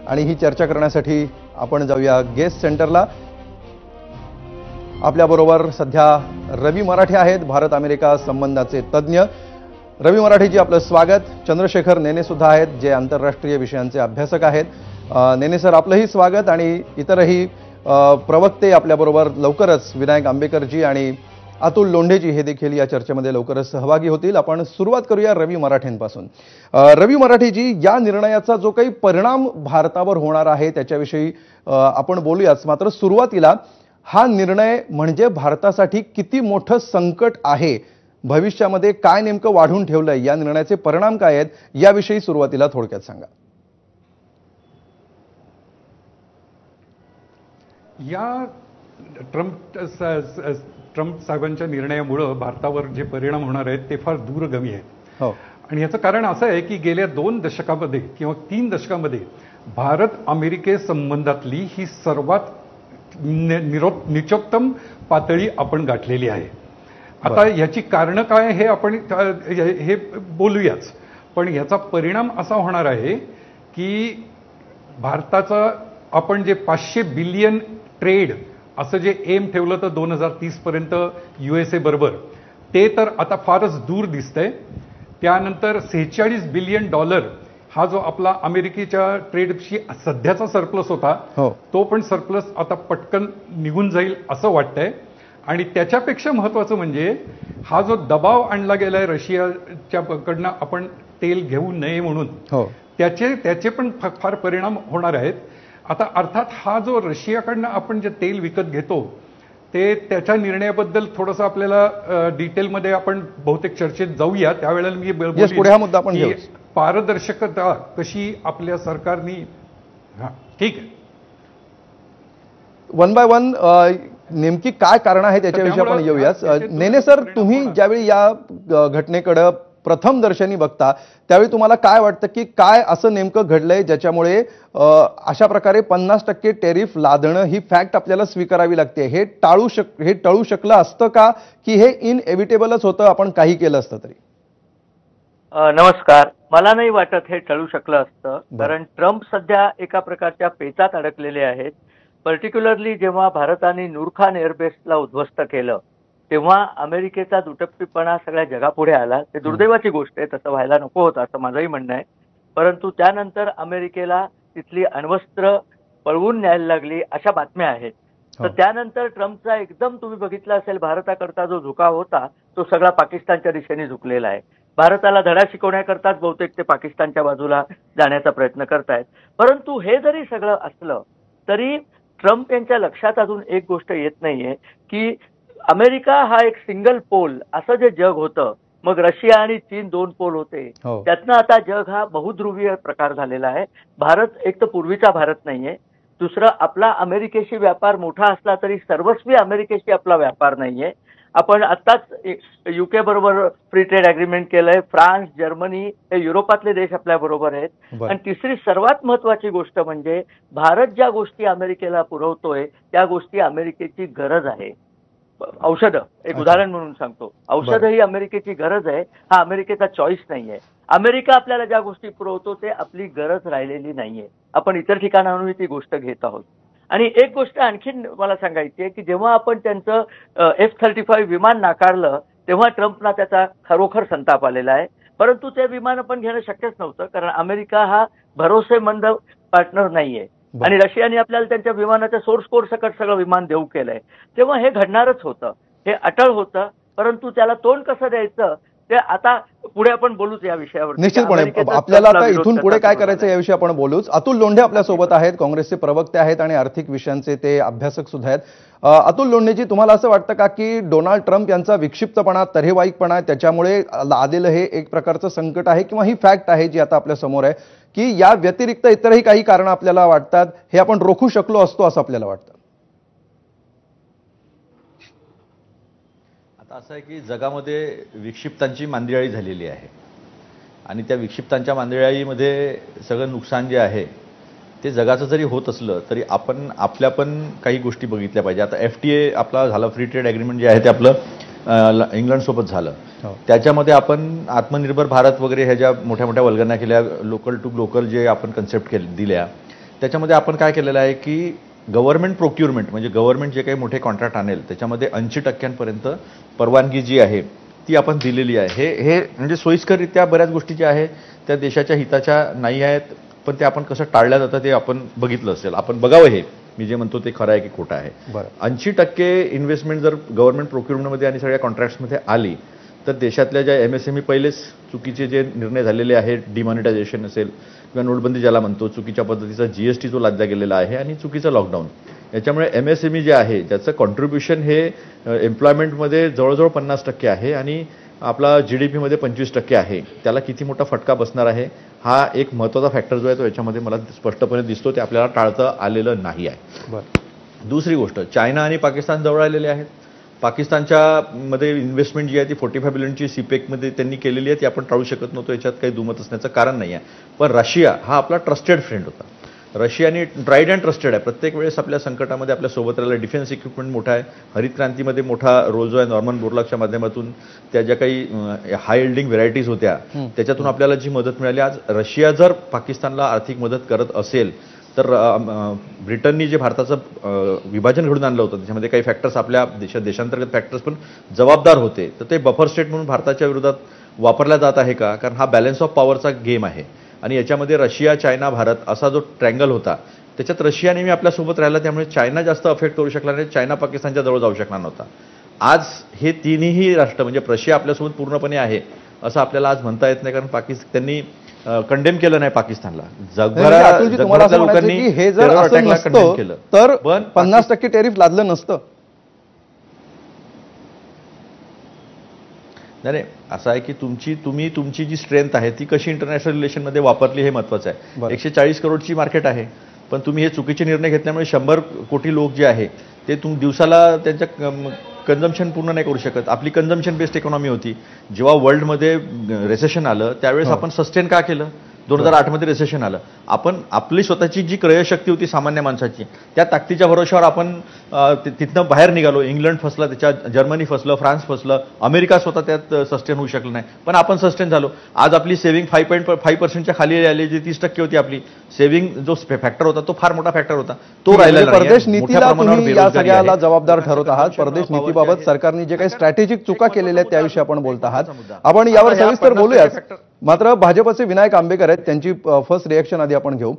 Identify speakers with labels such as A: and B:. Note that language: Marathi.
A: आणि ही चर्चा करण्यासाठी आपण जाऊया गेस्ट सेंटरला। आपल्याबरोबर सध्या रवी मराठे आहेत, भारत अमेरिका संबंधाचे तज्ञ। रवी मराठेजी आपलं स्वागत। चंद्रशेखर नेने सुद्धा आहेत, जे आंतरराष्ट्रीय विषयांचे अभ्यासक आहेत। नेने सर आपलंही स्वागत आणि इतरही प्रवक्ते आपल्याबरोबर लवकरच विनायक आंबेकरजी आणि अतुल लोंढेजी हे देखील या चर्चेमध्ये लवकरच सहभागी होतील। आपण सुरुवात करूया रवी मराठेंपासून। रवी मराठेजी, या निर्णयाचा जो काही परिणाम भारतावर होणार आहे त्याच्याविषयी आपण बोलूयाच, मात्र सुरुवातीला हा निर्णय म्हणजे भारतासाठी किती मोठं संकट आहे, भविष्यामध्ये काय नेमकं वाढून ठेवलंय, या निर्णयाचे परिणाम काय आहेत याविषयी सुरुवातीला थोडक्यात सांगा।
B: या ट्रम्प साहेबांच्या निर्णयामुळे भारतावर जे परिणाम होणार आहेत ते फार दूरगामी आहेत। आणि याचं कारण असं आहे की गेल्या 2 दशकामध्ये किंवा 3 दशकामध्ये भारत अमेरिके संबंधातली ही सर्वात निचोत्तम पातळी आपण गाठलेली आहे। आता याची कारणं काय हे आपण हे बोलूयाच, पण याचा परिणाम असा होणार आहे की भारताचा आपण जे 500 बिलियन ट्रेड असं जे एम ठेवलं तर 2030 पर्यंत USA बरोबर, ते तर आता फारच दूर दिसतंय। त्यानंतर $46 बिलियन हा जो आपला अमेरिकेच्या ट्रेडशी सध्याचा सरप्लस होता, तो पण सरप्लस आता पटकन निघून जाईल असं वाटतंय। आणि त्याच्यापेक्षा महत्वाचं म्हणजे हा जो दबाव आणला गेलाय रशियाच्या कडनं आपण तेल घेऊ नये म्हणून, त्याचे पण फार परिणाम होणार आहेत। आता अर्थात हा जो रशियाकडनं आपण जे तेल विकत घेतो ते त्याच्या निर्णयाबद्दल थोडंसं आपल्याला डिटेलमध्ये आपण बहुतेक चर्चेत जाऊया, त्यावेळेला मी
A: पुढे हा मुद्दा आपण घेऊ।
B: पारदर्शकता कशी आपल्या सरकारनी, ठीक आहे,
A: वन बाय वन नेमकी काय कारण आहे त्याच्याविषयी आपण येऊयाच। नेने सर, तुम्ही ज्यावेळी या घटनेकडे प्रथम दर्शनी बघता त्यावेळी तुम्हाला काय वाटतं की काय असं नेमकं घडलंय ज्याच्यामुळे अशा प्रकारे 50% टेरिफ लादणं ही फॅक्ट आपल्याला स्वीकारावी लागते? हे टळू शकलं असतं का, की हे इनएव्हिटेबलच होतं, आपण काही केलं असतं तरी?
C: नमस्कार, मला नाही वाटत हे टळू शकलं असतं, कारण ट्रम्प सध्या एका प्रकारच्या पेचात अडकलेले आहेत। पर्टिक्युलरली जेव्हा भारताने नूरखान एअरबेसला उद्ध्वस्त केलं तेव्हा अमेरिकेचा दुटप्पीपणा सगळ्या जगापुढे आला। ते दुर्दैवाची गोष्ट आहे, तसं व्हायला नको होतं असं माझंही म्हणणं आहे। परंतु त्यानंतर अमेरिकेला तिथली अण्वस्त्र पळवून न्यायला लागली अशा बातम्या आहेत। तर त्यानंतर ट्रम्पचा एकदम तुम्ही बघितलं असेल, भारताकरता जो झुकाव होता तो सगळा पाकिस्तानच्या दिशेने झुकलेला आहे। भारताला धडा शिकवण्याकरताच बहुतेक ते पाकिस्तानच्या बाजूला जाण्याचा प्रयत्न करतायत। परंतु हे जरी सगळं असलं तरी ट्रम्प यांच्या लक्षात अजून एक गोष्ट येत नाहीये की अमेरिका हा एक सिंगल पोल असं जे जग होतं, मग रशिया आणि चीन 2 पोल होते, त्यातनं आता जग हा बहुध्रुवीय प्रकार झालेला आहे। भारत एक तर पूर्वीचा भारत नाहीये, दुसरं आपला अमेरिकेशी व्यापार मोठा असला तरी सर्वस्वी अमेरिकेशी आपला व्यापार नाहीये। आपण आत्ताच UK बरोबर फ्री ट्रेड अग्रीमेंट केलंय, फ्रान्स, जर्मनी हे युरोपातले देश आपल्या बरोबर आहेत। आणि तिसरी सर्वात महत्वाची गोष्ट म्हणजे भारत ज्या गोष्टी अमेरिकेला पुरवतोय त्या गोष्टी अमेरिकेची गरज आहे। औषधं एक उदाहरण म्हणून सांगतो, औषधं ही अमेरिकेची गरज आहे, हा अमेरिकेचा चॉईस नाहीये। अमेरिका आपल्याला ज्या गोष्टी पुरवतो ते आपली गरज राहिलेली नाहीये, आपण इतर ठिकाणाहून ती गोष्ट घेत आहोत। आणि एक गोष्ट आणखीन मला सांगायची आहे की जेव्हा आपण त्यांचं F-35 विमान नाकारलं तेव्हा ट्रम्पला त्याचा खरोखर संताप आलेला आहे। परंतु ते विमान आपण घेणं शक्यच नव्हतं, कारण अमेरिका हा भरोसेमंद पार्टनर नाहीये आणि रशियाने आपल्याला त्यांच्या विमानाच्या सोर्स कोड सकट सगळं विमान देऊ केलंय, तेव्हा हे घडणारच होतं, हे अटळ होतं। परंतु त्याला तोंड कसं द्यायचं ते आता पुढे आपण बोलूच या विषयावर।
A: निश्चितपणे आपल्याला आता इथून पुढे काय करायचं याविषयी आपण बोलूच। अतुल लोंढे आपल्या सोबत आहेत, काँग्रेसचे प्रवक्ते आहेत आणि आर्थिक विषयांचे ते अभ्यासक सुद्धा आहेत। अतुल लोंढेजी, तुम्हाला असं वाटतं का की डोनाल्ड ट्रम्प यांचा विक्षिप्तपणा, तऱ्हेवाईकपणा त्याच्यामुळे आलेलं हे एक प्रकारचं संकट आहे, किंवा ही फॅक्ट आहे जी आता आपल्या समोर आहे की या व्यतिरिक्त इतरही काही कारणं आपल्याला वाटतात, हे आपण रोखू शकलो असतो असं आपल्याला वाटतं?
D: आता असं आहे की जगामध्ये विक्षिप्तांची मांदियाळी झालेली आहे आणि त्या विक्षिप्तांच्या मांदियाळीमध्ये सगळं नुकसान जे आहे ते जगाचं जरी होत असलं तरी आपण आपल्या पण काही गोष्टी बघितल्या पाहिजे। आता FTA आपला झाला, फ्री ट्रेड ॲग्रीमेंट जे आहे ते आपलं इंग्लंडसोबत झालं, त्याच्यामध्ये आपण आत्मनिर्भर भारत वगैरे ह्या ज्या मोठ्या मोठ्या वल्गना केल्या, लोकल टू लोकल जे आपण कन्सेप्ट दिल्या, त्याच्यामध्ये आपण काय केलेलं आहे की गव्हर्नमेंट प्रोक्युरमेंट म्हणजे गव्हर्नमेंट जे काही मोठे कॉन्ट्रॅक्ट आणेल त्याच्यामध्ये 80% परवानगी जी आहे ती आपण दिलेली आहे. हे म्हणजे सोयीस्कररित्या बऱ्याच गोष्टी ज्या आहेत त्या देशाच्या हिताच्या नाही आहेत, पण ते आपण कसं टाळल्या जातं ते आपण बघितलं असेल. आपण बघावं हे मी जे म्हणतो ते खरं आहे की खोटं आहे. 80% इन्व्हेस्टमेंट जर गव्हर्नमेंट प्रोक्युरमेंटमध्ये आणि सगळ्या कॉन्ट्रॅक्ट्समध्ये आली तर देशातल्या ज्या MSME पहिलेच चुकीचे जे निर्णय झालेले आहेत, डिमॉनिटायझेशन असेल किंवा नोटबंदी ज्याला म्हणतो, चुकीच्या पद्धतीचा GST जो लादला गेलेला आहे आणि चुकीचं लॉकडाऊन, याच्यामुळे MSME जे आहे ज्याचं कॉन्ट्रीब्युशन हे एम्प्लॉयमेंटमध्ये जवळजवळ 50% आहे आणि आपला GDP मध्ये 25% आहे. त्याला किती मोठा फटका बसणार आहे हा एक महत्त्वाचा फॅक्टर जो आहे तो याच्यामध्ये मला स्पष्टपणे दिसतो. ते आपल्याला टाळता आलेलं नाही आहे. दुसरी गोष्ट, चायना आणि पाकिस्तान जवळ आलेले आहेत. पाकिस्तानच्या मध्ये इन्व्हेस्टमेंट जी आहे ती 45 बिलियनची CPEC त्यांनी केलेली आहे, ती आपण टाळू शकत नव्हतो. याच्यात काही दुमत असण्याचं कारण नाही आहे. पण रशिया हा आपला ट्रस्टेड फ्रेंड होता. रशियाने ट्राईड अँड ट्रस्टेड आहे. प्रत्येक वेळेस आपल्या संकटामध्ये आपल्या सोबत राहिला. डिफेन्स इक्विपमेंट मोठा आहे. हरित क्रांतीमध्ये मोठा रोल जो आहे नॉर्मन बोरलॉगच्या माध्यमातून त्या ज्या काही हाय यील्डिंग व्हेरायटीज होत्या त्याच्यातून आपल्याला जी मदत मिळाली. आज रशिया जर पाकिस्तानला आर्थिक मदत करत असेल तर ब्रिटननी जे भारताचं विभाजन घडून आणलं होतं त्याच्यामध्ये काही फॅक्टर्स आपल्या देशांतर्गत फॅक्टर्स पण जबाबदार होते, तर ते बफर स्टेट म्हणून भारताच्या विरोधात वापरला जात आहे का? कारण हा बॅलन्स ऑफ पॉवरचा गेम आहे आणि याच्यामध्ये रशिया, चायना, भारत असा जो ट्रँगल होता त्याच्यात रशिया नेहमी आपल्यासोबत राहिला, त्यामुळे चायना जास्त अफेक्ट करू शकला नाही, चायना पाकिस्तानच्या जवळ जाऊ शकणार नव्हता. आज हे तिन्ही राष्ट्र म्हणजे रशिया आपल्यासोबत पूर्णपणे आहे असं आपल्याला आज म्हणता येत नाही, कारण त्यांनी कंडेम केलं नाही पाकिस्तानला.
A: जगभरातल्या लोकांनी हे जर असं नसतं तर 50% टेरिफ लादलं नसतं.
D: नाही, असं आहे की तुमची जी स्ट्रेंथ आहे ती कशी इंटरनॅशनल रिलेशनमध्ये वापरली हे महत्वाचं आहे. 140 करोडची मार्केट आहे, पण तुम्ही हे चुकीचे निर्णय घेतल्यामुळे 100 कोटी लोक जे आहे ते दिवसाला त्यांच्या कन्झम्पशन पूर्ण नाही करू शकत. आपली कन्झम्पशन बेस्ड इकॉनॉमी होती. जेव्हा वर्ल्डमध्ये रिसेशन आलं त्यावेळेस आपण सस्टेन का केलं? 2008 मध्ये रिसेशन आलं. आपण आपली स्वतःची जी क्रयशक्ती होती सामान्य माणसाची त्या ताकदीच्या भरोश्यावर आपण तिथनं बाहेर निघालो. इंग्लंड फसला, त्याच्यात जर्मनी फसलं, फ्रान्स फसलं, अमेरिका स्वतः त्यात सस्टेन होऊ शकलं नाही, पण आपण सस्टेन झालो. आज आपली सेव्हिंग 5.5% खाली आली. जी 30% होती आपली सेव्हिंग, जो फॅक्टर होता तो फार मोठा फॅक्टर होता, तो राहिला.
A: परदेश नीतीला तुम्ही या सगळ्याला जबाबदार ठरवत आहात. परदेश नीतीबाबत सरकारने जे काही स्ट्रॅटेजिक चुका केलेल्या आहेत त्याविषयी आपण बोलत आहात. आपण यावर सविस्तर बोलूयाच. मात्र भाजपचे विनायक आंबेकर आहेत, त्यांची फर्स्ट रिएक्शन आधी आपण घेऊ.